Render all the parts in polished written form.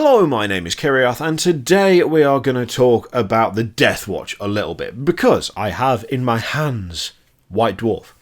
Hello, my name is Kiriath, and today we are going to talk about the Deathwatch a little bit, because I have in my hands White Dwarf.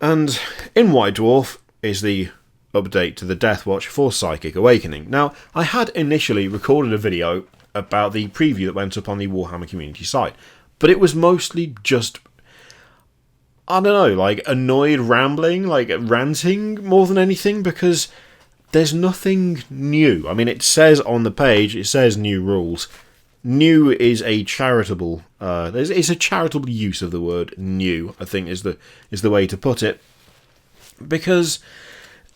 And in White Dwarf is the update to the Deathwatch for Psychic Awakening. Now, I had initially recorded a video about the preview that went up on the Warhammer community site, but it was mostly just, I don't know, like annoyed rambling, like ranting more than anything, because there's nothing new. I mean, it says on the page, it says new rules. New is a charitable, it's a charitable use of the word new, I think is the way to put it. Because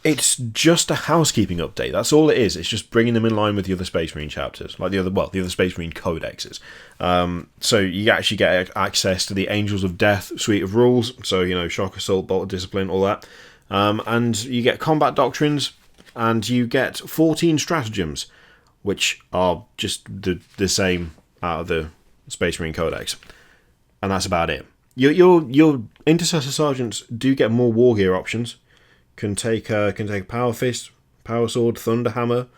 it's just a housekeeping update. That's all it is. It's just bringing them in line with the other Space Marine chapters, like the other Space Marine codexes. So you actually get access to the Angels of Death suite of rules. So, you know, Shock, Assault, Bolt of Discipline, all that. And you get combat doctrines, and you get 14 stratagems, which are just the same out of the Space Marine Codex. And that's about it. Your Intercessor Sergeants do get more war gear options. Can take Power Fist, Power Sword, Thunder Hammer,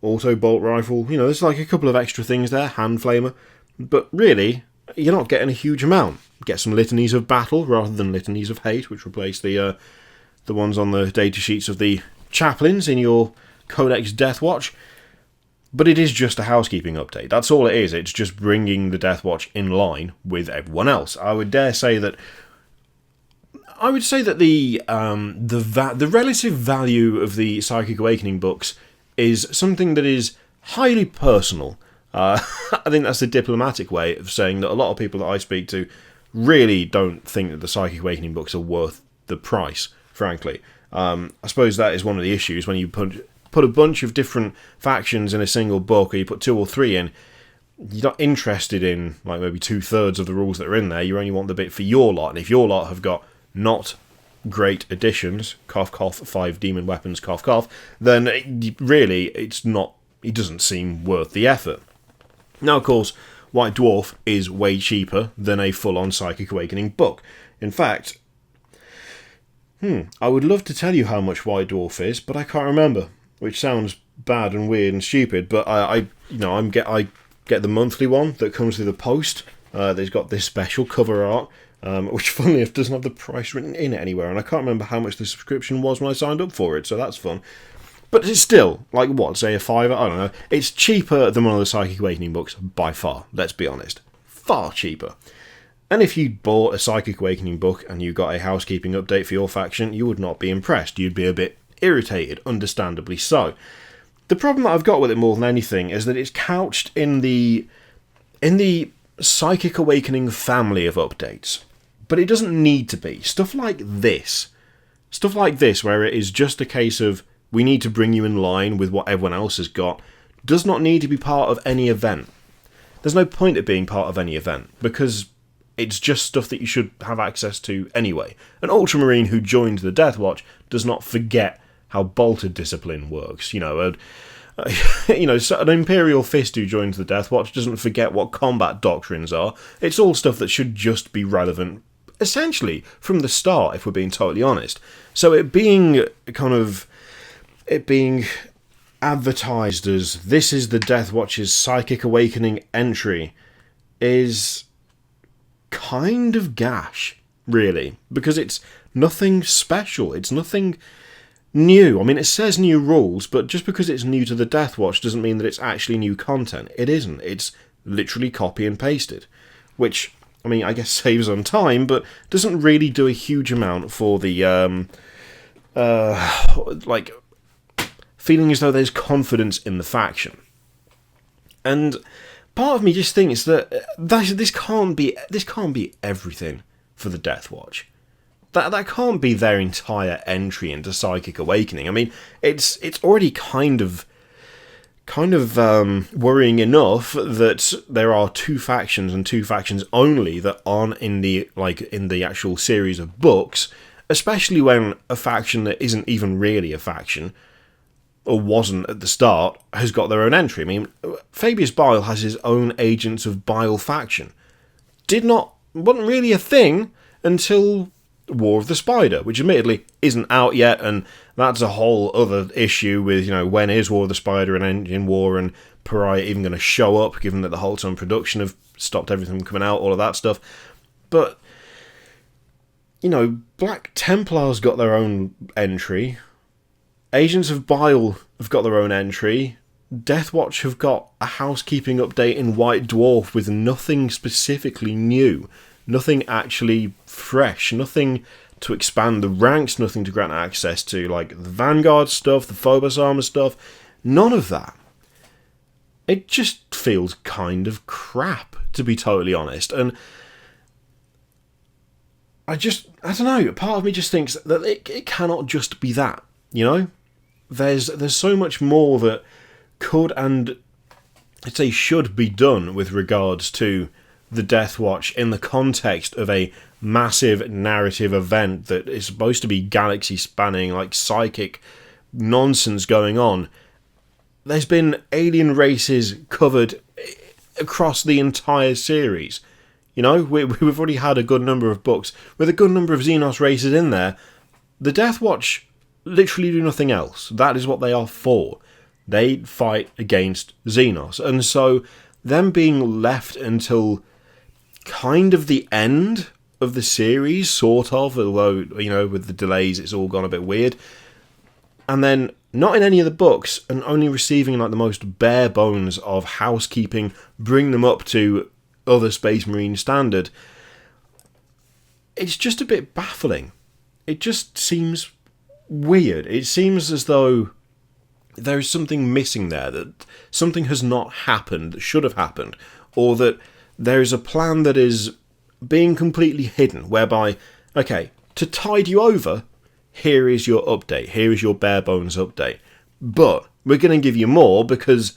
Auto Bolt Rifle. You know, there's like a couple of extra things there, Hand Flamer. But really, you're not getting a huge amount. Get some Litanies of Battle rather than Litanies of Hate, which replace the ones on the data sheets of the chaplains in your Codex Deathwatch. But it is just a housekeeping update. That's all it is. It's just bringing the Deathwatch in line with everyone else. I would say that the relative value of the Psychic Awakening books is something that is highly personal. I think that's the diplomatic way of saying that a lot of people that I speak to really don't think that the Psychic Awakening books are worth the price, frankly. I suppose that is one of the issues when you put a bunch of different factions in a single book, or you put 2 or 3 in. You're not interested in like maybe 2/3 of the rules that are in there. You only want the bit for your lot, and if your lot have got not great additions, cough cough, 5 demon weapons, cough cough, then it doesn't seem worth the effort. Now, of course, White Dwarf is way cheaper than a full-on Psychic Awakening book. In fact, I would love to tell you how much White Dwarf is, but I can't remember, which sounds bad and weird and stupid. But I get the monthly one that comes through the post. There's got this special cover art, which funnily enough doesn't have the price written in it anywhere, and I can't remember how much the subscription was when I signed up for it, so that's fun. But it's still, like, what, say a $5? I don't know. It's cheaper than one of the Psychic Awakening books, by far, let's be honest. Far cheaper. And if you bought a Psychic Awakening book and you got a housekeeping update for your faction, you would not be impressed. You'd be a bit irritated, understandably so. The problem that I've got with it more than anything is that it's couched in the Psychic Awakening family of updates. But it doesn't need to be. Stuff like this, where it is just a case of we need to bring you in line with what everyone else has got, does not need to be part of any event. There's no point of being part of any event, because it's just stuff that you should have access to anyway. An Ultramarine who joined the Deathwatch does not forget how bolted discipline works. You know, so an Imperial Fist who joins the Deathwatch doesn't forget what combat doctrines are. It's all stuff that should just be relevant, essentially, from the start, if we're being totally honest. So it being advertised as this is the Deathwatch's Psychic Awakening entry is kind of gash, really, because it's nothing special. It's nothing new. I mean, it says new rules, but just because it's new to the Deathwatch doesn't mean that it's actually new content. It isn't. It's literally copy and pasted, which, I mean, I guess saves on time, but doesn't really do a huge amount for the, feeling as though there's confidence in the faction. And part of me just thinks that this can't be everything for the Deathwatch. That can't be their entire entry into Psychic Awakening. I mean, it's already kind of worrying enough that there are 2 factions and 2 factions only that aren't in the actual series of books, especially when a faction that isn't even really a faction, or wasn't at the start, has got their own entry. I mean, Fabius Bile has his own Agents of Bile faction. Wasn't really a thing until War of the Spider, which admittedly isn't out yet, and that's a whole other issue with, when is War of the Spider and Engine War and Pariah even going to show up, given that the Holt's on production have stopped everything from coming out, all of that stuff. But, Black Templar's got their own entry. Agents of Bile have got their own entry. Deathwatch have got a housekeeping update in White Dwarf with nothing specifically new. Nothing actually fresh. Nothing to expand the ranks. Nothing to grant access to, like, the Vanguard stuff, the Phobos armor stuff. None of that. It just feels kind of crap, to be totally honest. And I don't know, part of me just thinks that it cannot just be that, There's so much more that could and I'd say should be done with regards to the Deathwatch in the context of a massive narrative event that is supposed to be galaxy-spanning, like psychic nonsense going on. There's been alien races covered across the entire series. We've already had a good number of books with a good number of Xenos races in there. The Deathwatch literally do nothing else. That is what they are for. They fight against Xenos. And so them being left until kind of the end of the series, sort of, although, with the delays it's all gone a bit weird. And then not in any of the books, and only receiving like the most bare bones of housekeeping, bring them up to other Space Marine standard. It's just a bit baffling. It just seems weird. It seems as though there is something missing there, that something has not happened that should have happened, or that there is a plan that is being completely hidden, whereby, okay, to tide you over, here is your update, here is your bare bones update, but we're going to give you more because,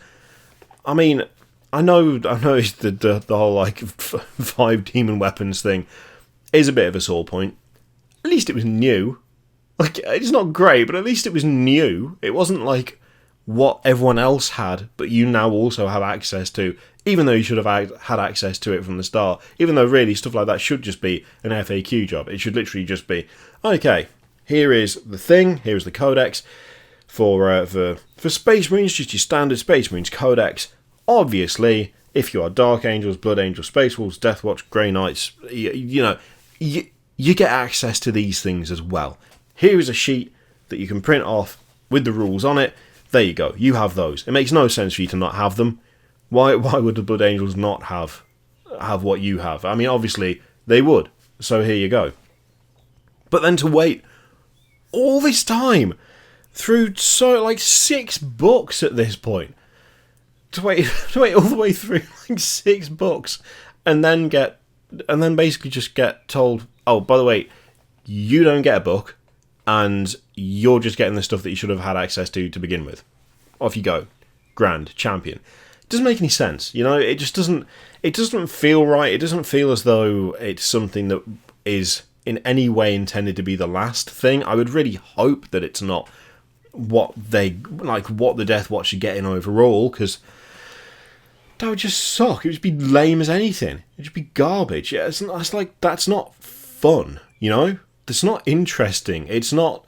I know the whole like 5 demon weapons thing is a bit of a sore point. At least it was new. Like, it's not great, but at least it was new. It wasn't like what everyone else had, but you now also have access to, even though you should have had access to it from the start. Even though really stuff like that should just be an FAQ job. It should literally just be, okay, here is the thing, here is the codex for Space Marines, just your standard Space Marines codex. Obviously, if you are Dark Angels, Blood Angels, Space Wolves, Deathwatch, Grey Knights, you get access to these things as well. Here is a sheet that you can print off with the rules on it. There you go. You have those. It makes no sense for you to not have them. Why would the Blood Angels not have what you have? Obviously, they would. So here you go. But then to wait all this time through 6 books at this point, to wait all the way through 6 books, and then basically just get told, oh, by the way, you don't get a book, and you're just getting the stuff that you should have had access to begin with. Off you go. Grand. Champion. It doesn't make any sense, it just doesn't feel right. It doesn't feel as though it's something that is in any way intended to be the last thing. I would really hope that it's not what the Deathwatch are getting overall, because that would just suck. It would just be lame as anything. It would just be garbage. Yeah, it's like, that's not fun, It's not interesting. It's not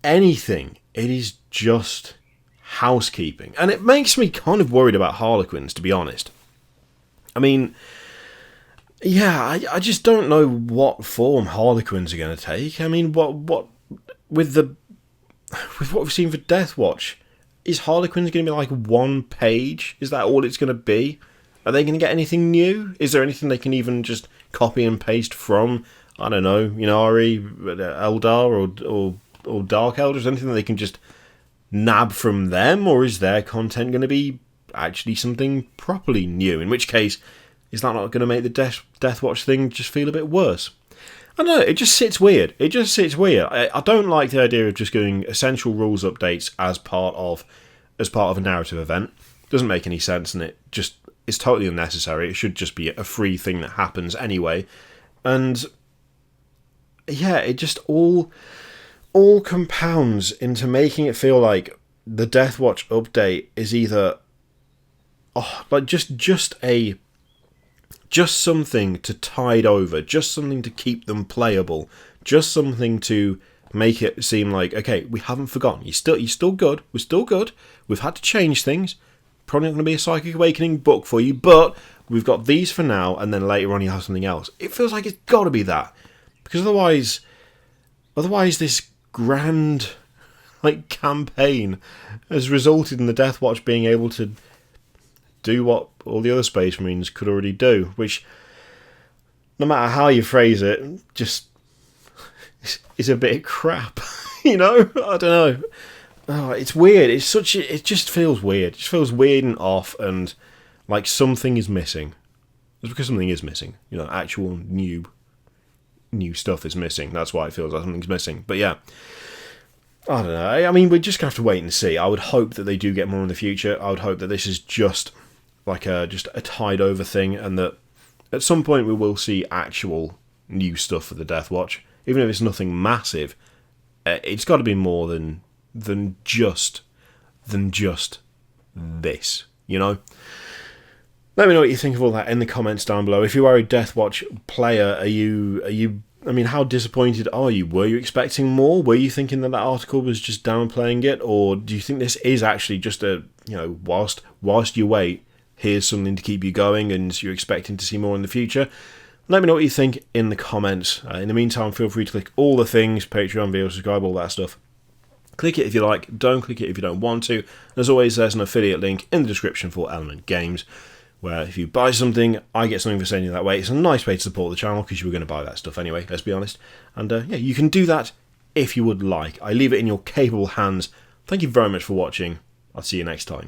anything. It is just housekeeping. And it makes me kind of worried about Harlequins, to be honest. I just don't know what form Harlequins are going to take. What with what we've seen for Deathwatch, is Harlequins going to be like 1 page? Is that all it's going to be? Are they going to get anything new? Is there anything they can even just copy and paste from, I don't know, Ynnari, Eldar, or Dark Elders? Anything that they can just nab from them? Or is their content going to be actually something properly new? In which case, is that not going to make the Deathwatch thing just feel a bit worse? I don't know, it just sits weird. I don't like the idea of just doing essential rules updates as part of a narrative event. It doesn't make any sense, and it's totally unnecessary. It should just be a free thing that happens anyway. And yeah, it just all compounds into making it feel like the Deathwatch update is either just a just something to tide over, just something to keep them playable, just something to make it seem like, okay, we haven't forgotten. You're still good. We're still good. We've had to change things. Probably not going to be a Psychic Awakening book for you, but we've got these for now, and then later on you have something else. It feels like it's got to be that, because otherwise this grand campaign has resulted in the Deathwatch being able to do what all the other Space Marines could already do, which, no matter how you phrase it, just is a bit crap. I don't know. Oh, it's weird. It just feels weird. It just feels weird and off, and like something is missing. It's because something is missing. Actual new stuff is missing. That's why it feels like something's missing. But yeah, I don't know. I mean, we're just gonna have to wait and see. I would hope that they do get more in the future. I would hope that this is just like a tide over thing, and that at some point we will see actual new stuff for the Deathwatch. Even if it's nothing massive, it's got to be more than just this. Let me know what you think of all that in the comments down below. If you are a Deathwatch player, are you? I mean, how disappointed are you? Were you expecting more? Were you thinking that article was just downplaying it, or do you think this is actually just a whilst you wait, here's something to keep you going, and you're expecting to see more in the future? Let me know what you think in the comments. In the meantime, feel free to click all the things, Patreon, video, subscribe, all that stuff. Click it if you like, don't click it if you don't want to. As always, there's an affiliate link in the description for Element Games, where if you buy something, I get something for sending you that way. It's a nice way to support the channel, because you were going to buy that stuff anyway, let's be honest. And yeah, you can do that if you would like. I leave it in your capable hands. Thank you very much for watching. I'll see you next time.